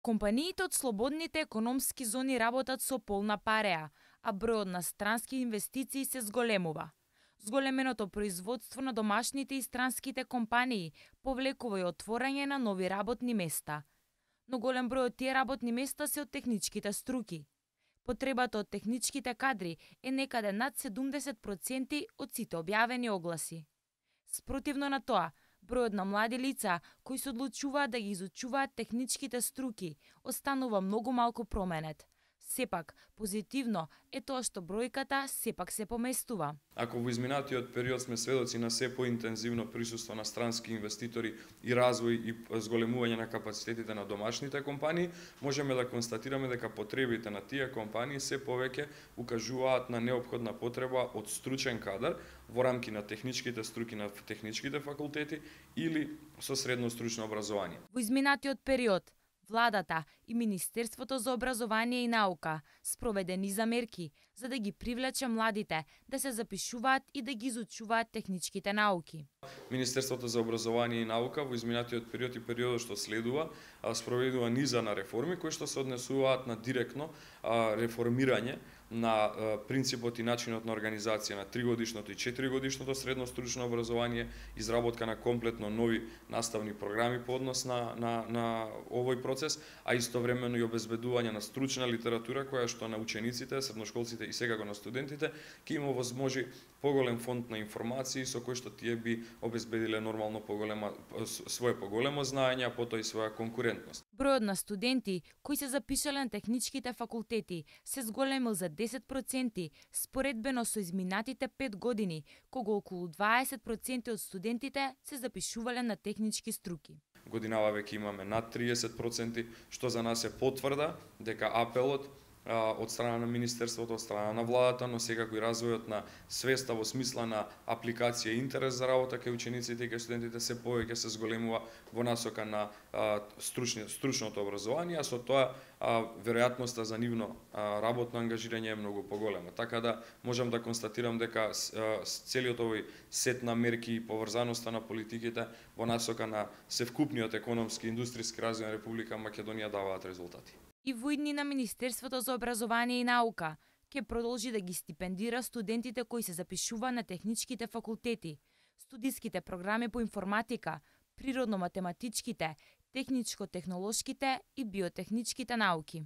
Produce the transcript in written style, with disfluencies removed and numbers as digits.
Компаниите од слободните економски зони работат со полна пареа, а бројот на странски инвестиции се зголемува. Зголеменото производство на домашните и странските компании повлекува и отворање на нови работни места. Но голем број од тие работни места се од техничките струки. Потребата од техничките кадри е некаде над 70% од сите објавени огласи. Спротивно на тоа, бројот на млади лица кои се одлучуваат да ги изучуваат техничките струки останува многу малку променет. Сепак, позитивно е тоа што бројката сепак се поместува. Ако во изминатиот период сме сведоци на се поинтензивно присуство на странски инвеститори и развој и зголемување на капацитетите на домашните компании, можеме да констатираме дека потребите на тие компании се повеќе укажуваат на неопходна потреба од стручен кадар во рамки на техничките струки на техничките факултети или со средно стручно образование. Во изминатиот период, Владата и Министерството за образование и наука спроведе низа мерки за да ги привлече младите да се запишуваат и да ги изучуваат техничките науки. Министерството за образование и наука во изминатиот период и периодот што следува спроведува низа на реформи кои што се однесуваат на директно реформирање на принципот и начинот на организација на 3-годишното и 4-годишното средно стручно образование, изработка на комплетно нови наставни програми по однос на овој процес, а истовремено и обезбедување на стручна литература која што на учениците, средношколците и секако на студентите ќе им овозможи поголем фонд на информации со кои што тие би обезбедиле нормално свое поголемо знаење, а потоа и своја конкурентност. Бројот на студенти кои се запишале на техничките факултети се зголемил за 10% споредбено со изминатите 5 години, кога околу 20% од студентите се запишувале на технички струки. Годинава веќе имаме над 30%, што за нас е потврда дека апелот од страна на Министерството, од страна на владата, но секако и развојот на свеста во смисла на апликација и интерес за работа кај учениците и кај студентите се повеќе се зголемува во насока на стручното образование, а со тоа веројатноста за нивно работно ангажирање е многу поголема. Така да можам да констатирам дека целиот овој сет на мерки и поврзаноста на политиките во насока на севкупниот економски и индустријски развој на Република Македонија даваат резултати. И во иднина Министерството за образование и наука ќе продолжи да ги стипендира студентите кои се запишуваат на техничките факултети, студиските програми по информатика, природно-математичките, техничко-технолошките и биотехничките науки.